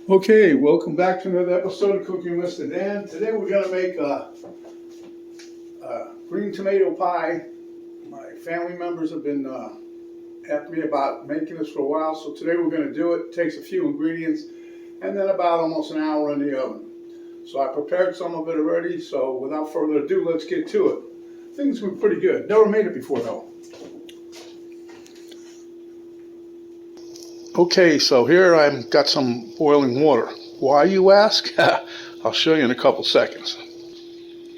Okay, welcome back to another episode of Cooking with Mr. Dan. Today we're going to make a green tomato pie. My family members have been after me about making this for a while, so today we're going to do it. It takes a few ingredients and then about almost an hour in the oven. So I prepared some of it already, so without further ado, let's get to it. Things were pretty good. Never made it before though. Okay, so here I've got some boiling water. Why, you ask? I'll show you in a couple seconds.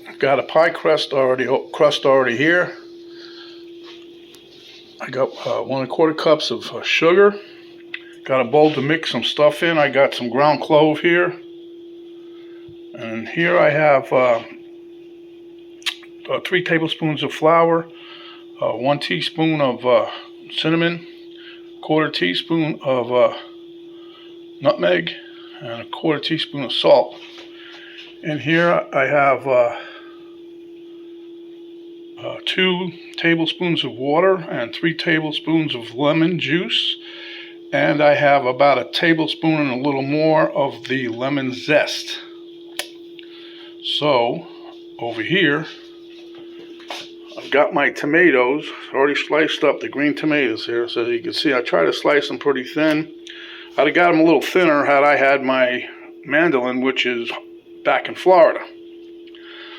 I've got a pie crust already here. I got 1¼ cups of sugar. Got a bowl to mix some stuff in. I got some ground clove here. And here I have 3 tablespoons of flour, 1 teaspoon of cinnamon, 1/4 teaspoon of nutmeg, and 1/4 teaspoon of salt. And here I have 2 tablespoons of water and 3 tablespoons of lemon juice. And I have about a tablespoon and a little more of the lemon zest. So over here, I've got my tomatoes already sliced up, the green tomatoes here. So you can see I try to slice them pretty thin. I'd have got them a little thinner had I had my mandolin, which is back in Florida.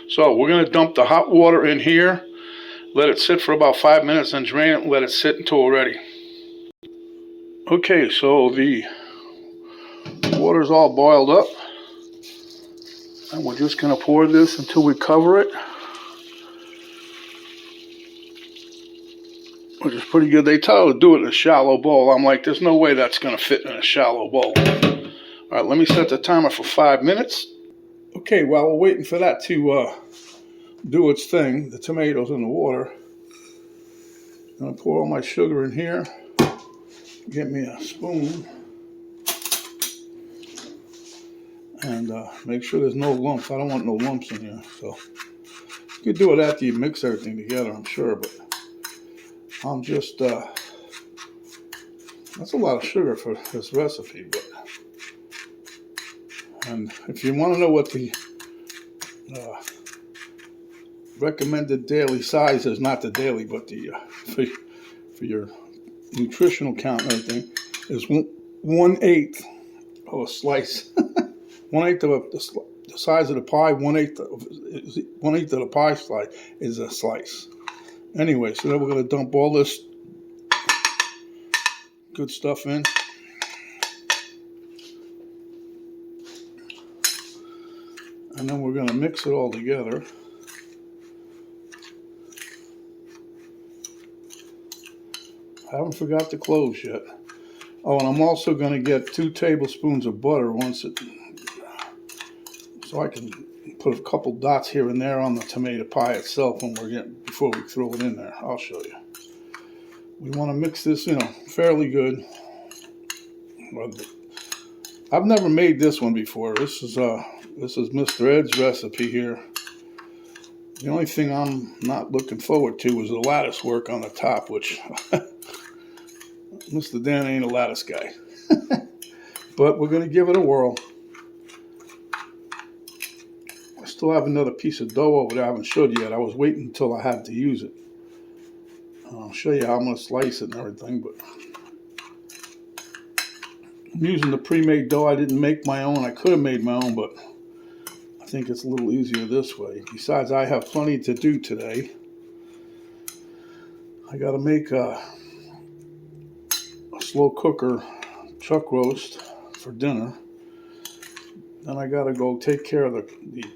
So we're going to dump the hot water in here, let it sit for about 5 minutes, and drain it and let it sit until we're ready. Okay, so the water's all boiled up, and we're just going to pour this until we cover it, which is pretty good. They tell us to do it in a shallow bowl. I'm like, there's no way that's going to fit in a shallow bowl. All right, let me set the timer for 5 minutes. Okay, while we're waiting for that to do its thing, the tomatoes in the water, I'm going to pour all my sugar in here. Get me a spoon. And make sure there's no lumps. I don't want no lumps in here. So you could do it after you mix everything together, I'm sure. But I'm just, that's a lot of sugar for this recipe. And if you want to know what the recommended daily size is, not the daily, but the for your nutritional count and everything, is 1/8 of a slice. 1/8 of the size of the pie. 1/8 of the pie slice is a slice. Anyway, so then we're going to dump all this good stuff in. And then we're going to mix it all together. I haven't forgot the cloves yet. Oh, and I'm also going to get 2 tablespoons of butter so I can put a couple dots here and there on the tomato pie itself before we throw it in there. I'll show you. We want to mix this, fairly good. I've never made this one before. This is Mr. Ed's recipe here. The only thing I'm not looking forward to is the lattice work on the top, which Mr. Dan ain't a lattice guy. But we're going to give it a whirl. I still have another piece of dough over there I haven't showed you yet. I was waiting until I had to use it. I'll show you how I'm going to slice it and everything, but I'm using the pre-made dough. I didn't make my own. I could have made my own, but I think it's a little easier this way. Besides, I have plenty to do today. I got to make a slow cooker chuck roast for dinner. Then I got to go take care of the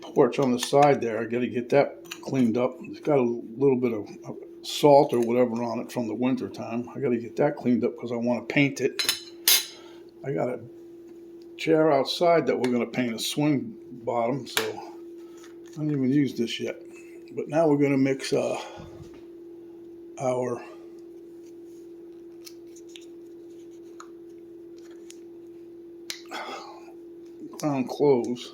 porch on the side there. I got to get that cleaned up. It's got a little bit of salt or whatever on it from the winter time. I got to get that cleaned up because I want to paint it. I got a chair outside that we're going to paint a swing bottom, so I haven't even used this yet. But now we're going to mix our ground cloves.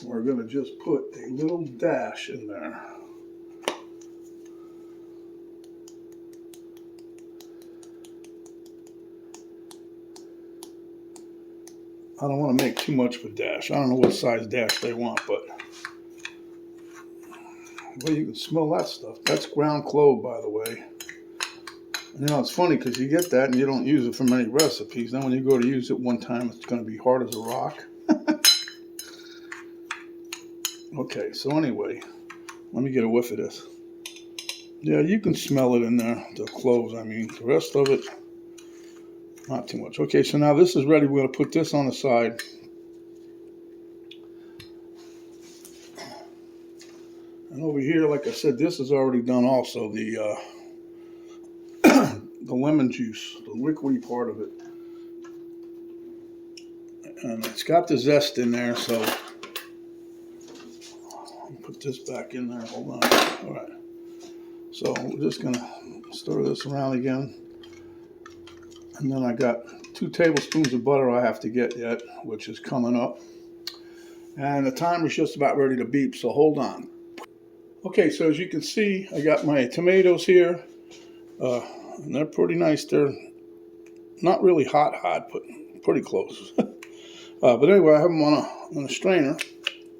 We're going to just put a little dash in there. I don't want to make too much of a dash. I don't know what size dash they want, but well, you can smell that stuff. That's ground clove, by the way. You know, it's funny because you get that and you don't use it for many recipes. Then when you go to use it one time, it's going to be hard as a rock. Okay, so anyway, let me get a whiff of this. Yeah, you can smell it in there, the cloves, I mean. The rest of it, not too much. Okay, so now this is ready. We're going to put this on the side. And over here, like I said, this is already done also. The the lemon juice, the liquidy part of it. And it's got the zest in there, so I'll put this back in there. Hold on. All right. So we're just going to stir this around again. And then I got 2 tablespoons of butter I have to get yet, which is coming up. And the timer's just about ready to beep, so hold on. Okay, so as you can see, I got my tomatoes here. And they're pretty nice. They're not really hot, but pretty close. But anyway, I have them on a strainer,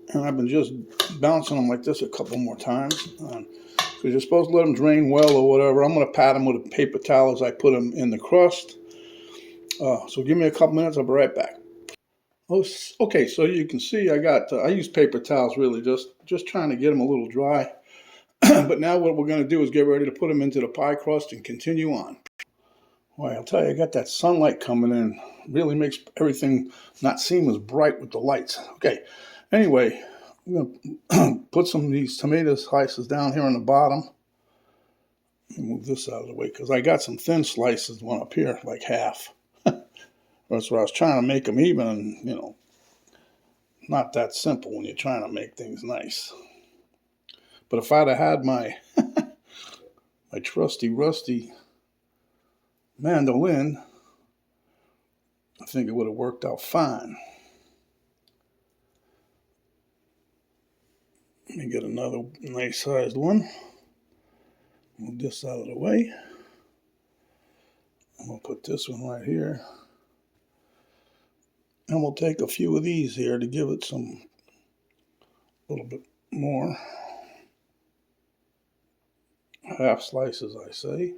and I've been just bouncing them like this a couple more times. Because you're supposed to let them drain well or whatever. I'm going to pat them with a paper towel as I put them in the crust. So give me a couple minutes. I'll be right back. Okay, so you can see I use paper towels really, just trying to get them a little dry. But now what we're going to do is get ready to put them into the pie crust and continue on. Well, I'll tell you, I got that sunlight coming in. Really makes everything not seem as bright with the lights. Okay, anyway, I'm going to put some of these tomato slices down here on the bottom. Let me move this out of the way because I got some thin slices, one up here, like half. That's what I was trying to make them even, and, you know, not that simple when you're trying to make things nice. But if I'd have had my my trusty rusty mandolin, I think it would have worked out fine. Let me get another nice sized one. Move this out of the way. I'm going to put this one right here. And we'll take a few of these here to give it some, a little bit more. Half slices, I say.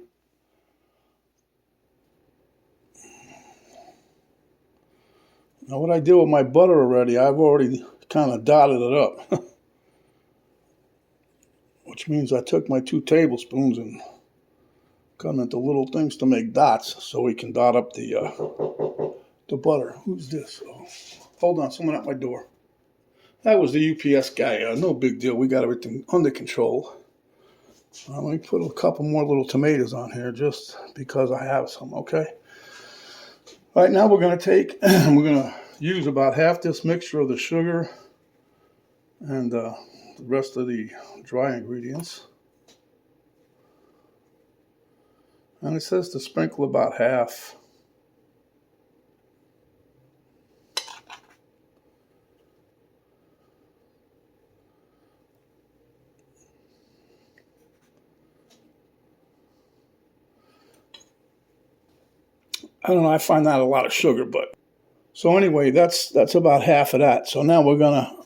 Now what I did with my butter already, I've already kind of dotted it up. Which means I took my 2 tablespoons and cut them into little things to make dots so we can dot up the butter. Who's this? Oh, hold on, someone at my door. That was the UPS guy. No big deal. We got everything under control. Let me put a couple more little tomatoes on here just because I have some, okay? All right, now we're going to take, we're going to use about half this mixture of the sugar and the rest of the dry ingredients. And it says to sprinkle about half. I don't know, I find that a lot of sugar, but so anyway, that's about half of that. So now we're gonna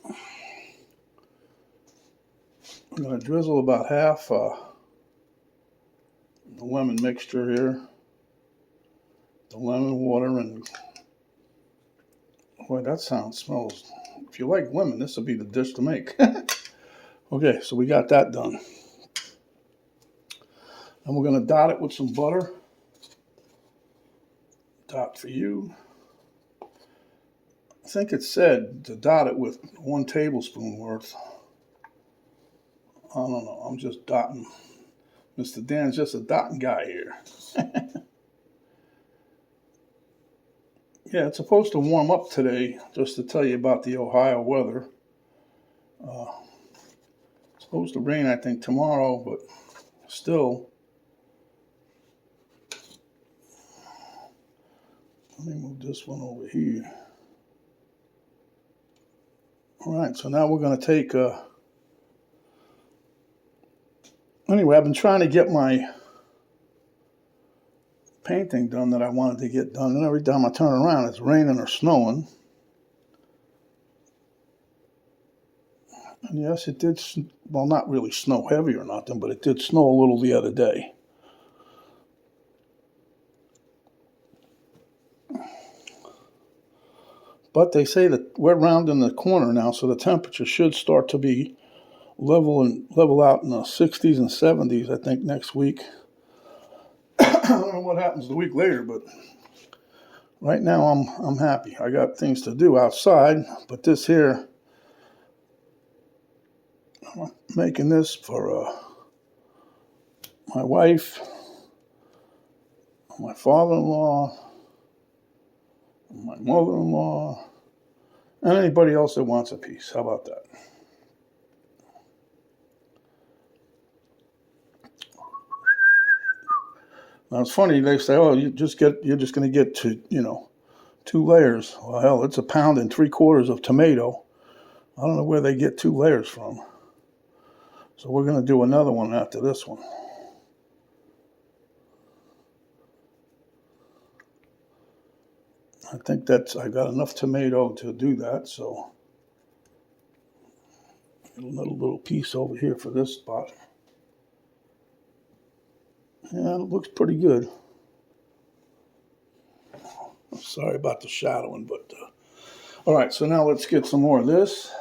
drizzle about half the lemon mixture here, the lemon water, and boy, that smells. If you like lemon, this will be the dish to make. Okay, so we got that done, and we're gonna dot it with some butter. Dot for you. I think it said to dot it with 1 tablespoon worth. I don't know. I'm just dotting. Mr. Dan's just a dotting guy here. Yeah, it's supposed to warm up today, just to tell you about the Ohio weather. It's supposed to rain, I think, tomorrow, but still. Let me move this one over here. All right, so now we're going to take, anyway, I've been trying to get my painting done that I wanted to get done, and every time I turn around, it's raining or snowing. And yes, it did, well, not really snow heavy or nothing, but it did snow a little the other day. But they say that we're rounding the corner now, so the temperature should start to be level out in the 60s and 70s, I think, next week. I don't know what happens the week later, but right now I'm happy. I got things to do outside, but this here, I'm making this for my wife, my father-in-law, my mother-in-law, and anybody else that wants a piece. How about that? Now it's funny, they say, oh, you're just going to get to, 2 layers. Well, hell, it's 1 3/4 pounds of tomato. I don't know where they get 2 layers from. So we're going to do another one after this one. I think I got enough tomato to do that, so another little piece over here for this spot. Yeah, it looks pretty good. Sorry about the shadowing, but all right, so now let's get some more of this.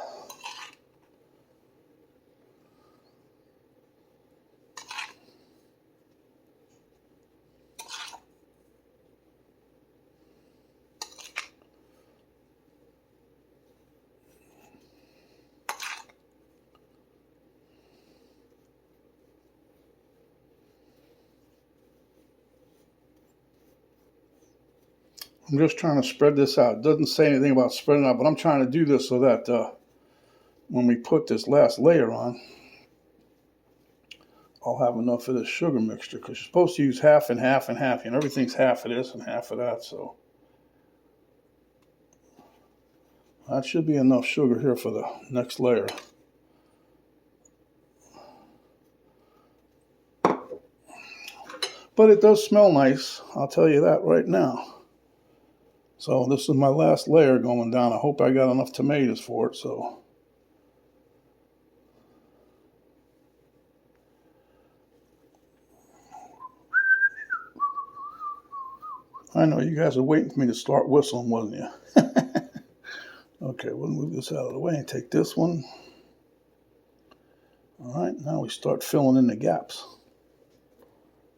I'm just trying to spread this out. It doesn't say anything about spreading out, but I'm trying to do this so that when we put this last layer on, I'll have enough of this sugar mixture, because you're supposed to use half and half and half, and everything's half of this and half of that, so that should be enough sugar here for the next layer. But it does smell nice, I'll tell you that right now. So this is my last layer going down. I hope I got enough tomatoes for it, so. I know you guys are waiting for me to start whistling, wasn't you? Okay, we'll move this out of the way and take this one. All right, now we start filling in the gaps.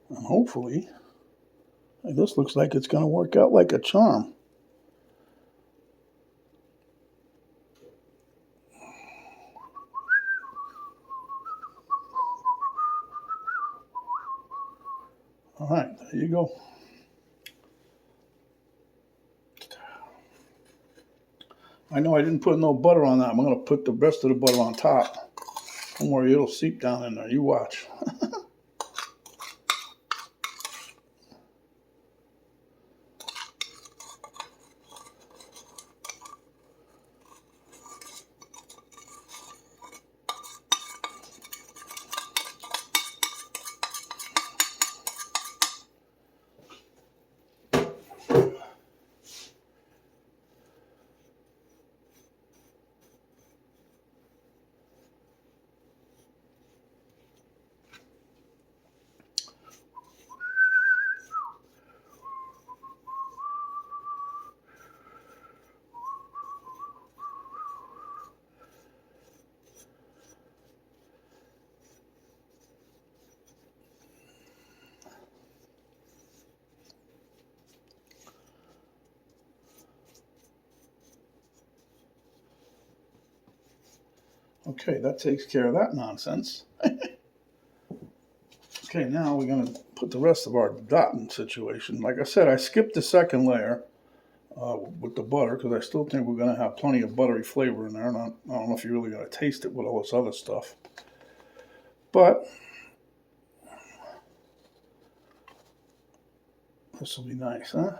And hopefully, this looks like it's going to work out like a charm. All right, there you go. I know I didn't put no butter on that. I'm going to put the rest of the butter on top. Don't worry, it'll seep down in there. You watch. Okay, that takes care of that nonsense. Okay, now we're going to put the rest of our dotting situation. Like I said, I skipped the second layer with the butter, because I still think we're going to have plenty of buttery flavor in there. And I don't know if you're really going to taste it with all this other stuff. But this will be nice, huh?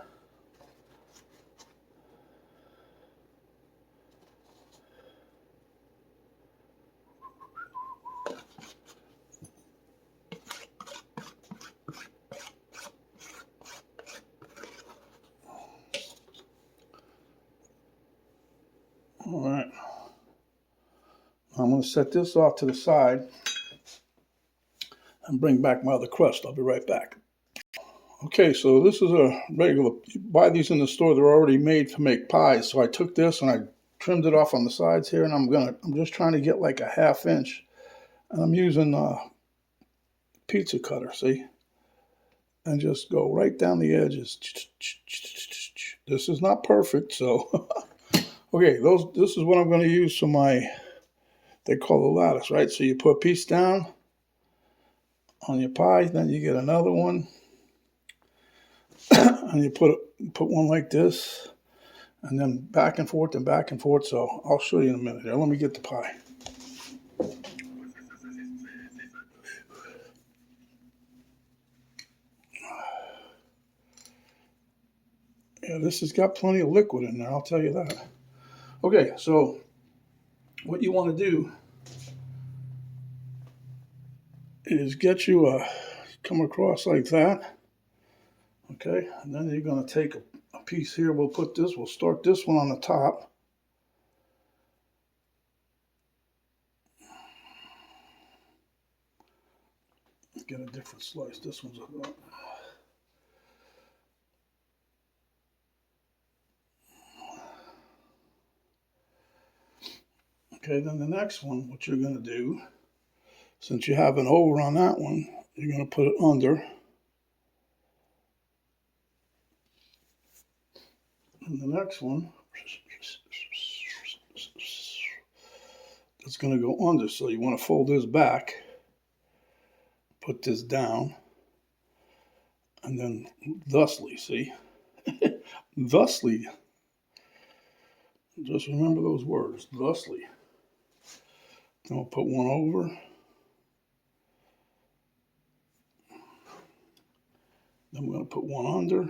All right. I'm going to set this off to the side and bring back my other crust. I'll be right back. Okay, so this is a regular, you buy these in the store, they're already made to make pies. So I took this and I trimmed it off on the sides here, and I'm just trying to get like a 1/2 inch. And I'm using a pizza cutter, see? And just go right down the edges. This is not perfect, so okay, this is what I'm going to use for my, they call the lattice, right? So you put a piece down on your pie, then you get another one, and you put one like this, and then back and forth and back and forth. So I'll show you in a minute here. Let me get the pie. Yeah, this has got plenty of liquid in there, I'll tell you that. Okay, so what you want to do is get you a, come across like that. Okay, and then you're going to take a piece here. We'll start this one on the top. Get a different slice. This one's about. Okay, then the next one, what you're going to do, since you have an over on that one, you're going to put it under. And the next one, it's going to go under. So you want to fold this back, put this down, and then thusly, see? Thusly. Just remember those words, thusly. Then we'll put one over. Then we're going to put one under. 1,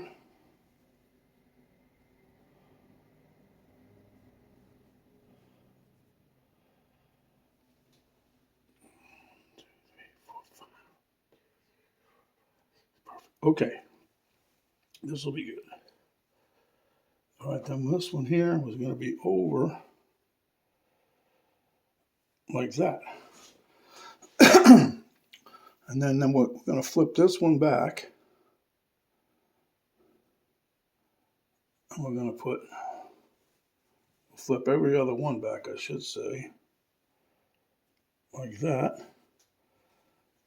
2, 3, 4, 5. Perfect. Okay. This will be good. All right, then this one here was going to be over like that. And then we're going to flip this one back. And we're going to flip every other one back, I should say. Like that.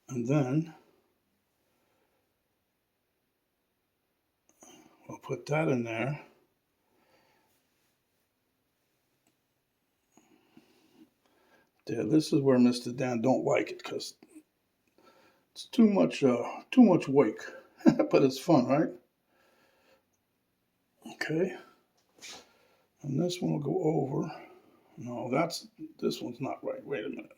And then we'll put that in there. Yeah, this is where Mr. Dan don't like it because it's too much wake. But it's fun, right? Okay. And this one will go over. No, this one's not right. Wait a minute.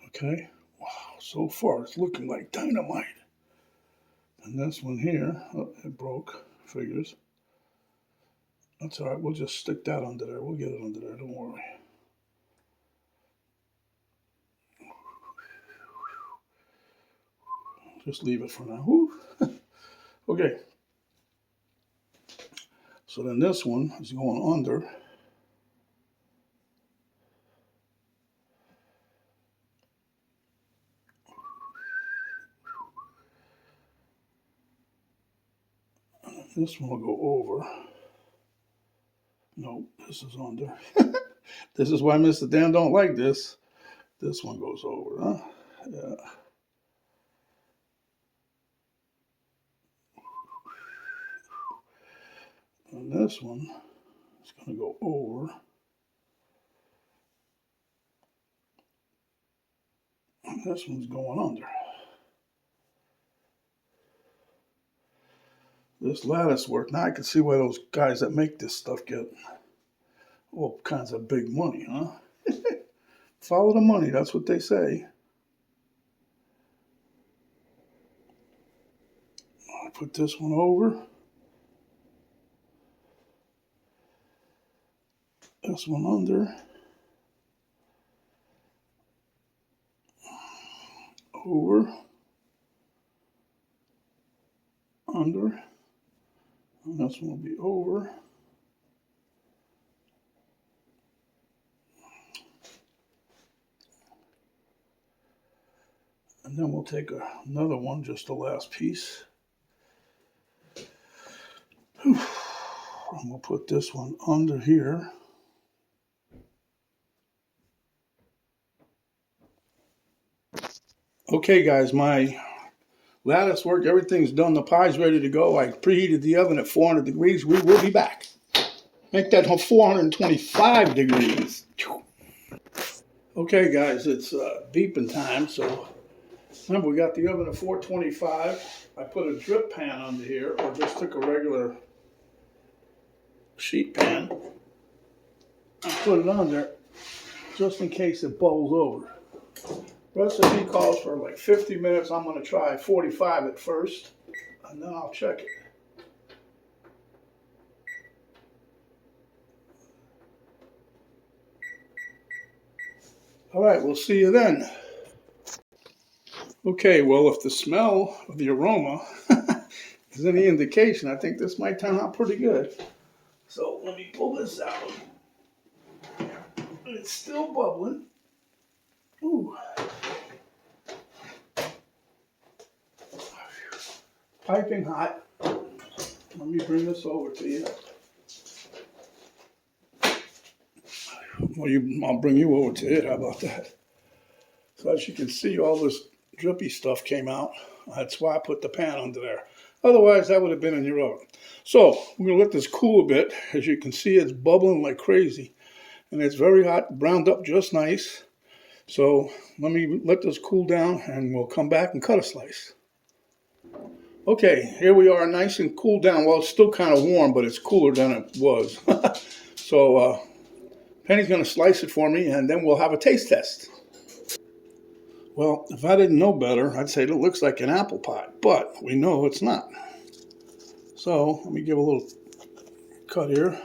Okay. Wow, so far it's looking like dynamite. And this one here, oh, it broke. Figures. That's all right. We'll just stick that under there. We'll get it under there. Don't worry. Just leave it for now. Okay. So then this one is going under. And this one will go over. No, this is under. This is why Mr. Dan don't like this. This one goes over, huh? Yeah. And this one is going to go over. And this one's going under. This lattice work. Now I can see why those guys that make this stuff get all kinds of big money, huh? Follow the money, that's what they say. I put this one over. This one under. Over. under. And this one will be over. And then we'll take another one, just the last piece. And we'll put this one under here. Okay guys, my lattice worked, everything's done, the pie's ready to go. I preheated the oven at 400 degrees. We will be back. Make that 425 degrees. Okay guys, it's beeping time, so remember we got the oven at 425. I put a drip pan under here, or just took a regular sheet pan and put it on there just in case it bubbles over. Recipe calls for like 50 minutes. I'm going to try 45 at first, and then I'll check it. All right, we'll see you then. Okay, well, if the smell of the aroma is any indication, I think this might turn out pretty good. So let me pull this out. It's still bubbling. Ooh. Piping hot. Let me bring this over to you. Well, I'll bring you over to it. How about that? So as you can see, all this drippy stuff came out. That's why I put the pan under there. Otherwise, that would have been in your oven. So we're going to let this cool a bit. As you can see, it's bubbling like crazy. And it's very hot, browned up just nice. So let me let this cool down, and we'll come back and cut a slice. Okay, here we are, nice and cooled down. Well, it's still kind of warm, but it's cooler than it was. So Penny's going to slice it for me, and then we'll have a taste test. Well, if I didn't know better, I'd say it looks like an apple pie, but we know it's not. So let me give a little cut here.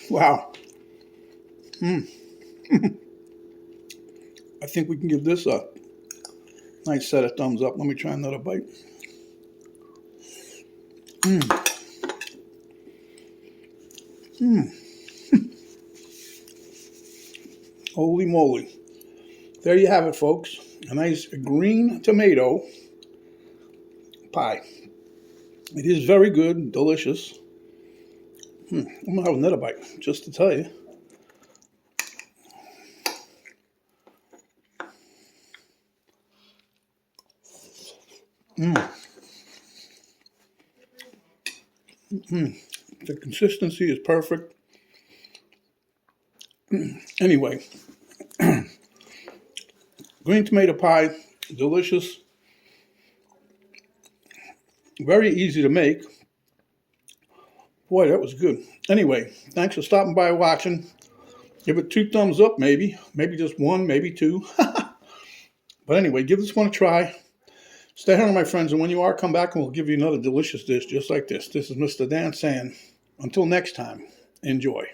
Wow. I think we can give this a nice set of thumbs up. Let me try another bite. Holy moly. There you have it, folks. A nice green tomato pie. It is very good, delicious. I'm going to have another bite, just to tell you. The consistency is perfect. Anyway, green tomato pie, delicious. Very easy to make. Boy, that was good. Anyway, thanks for stopping by watching. Give it 2 thumbs up, maybe just 1, maybe 2. But anyway, give this one a try. Stay hungry, my friends, and when you are, come back and we'll give you another delicious dish just like this. This is Mr. Dan saying, until next time, enjoy.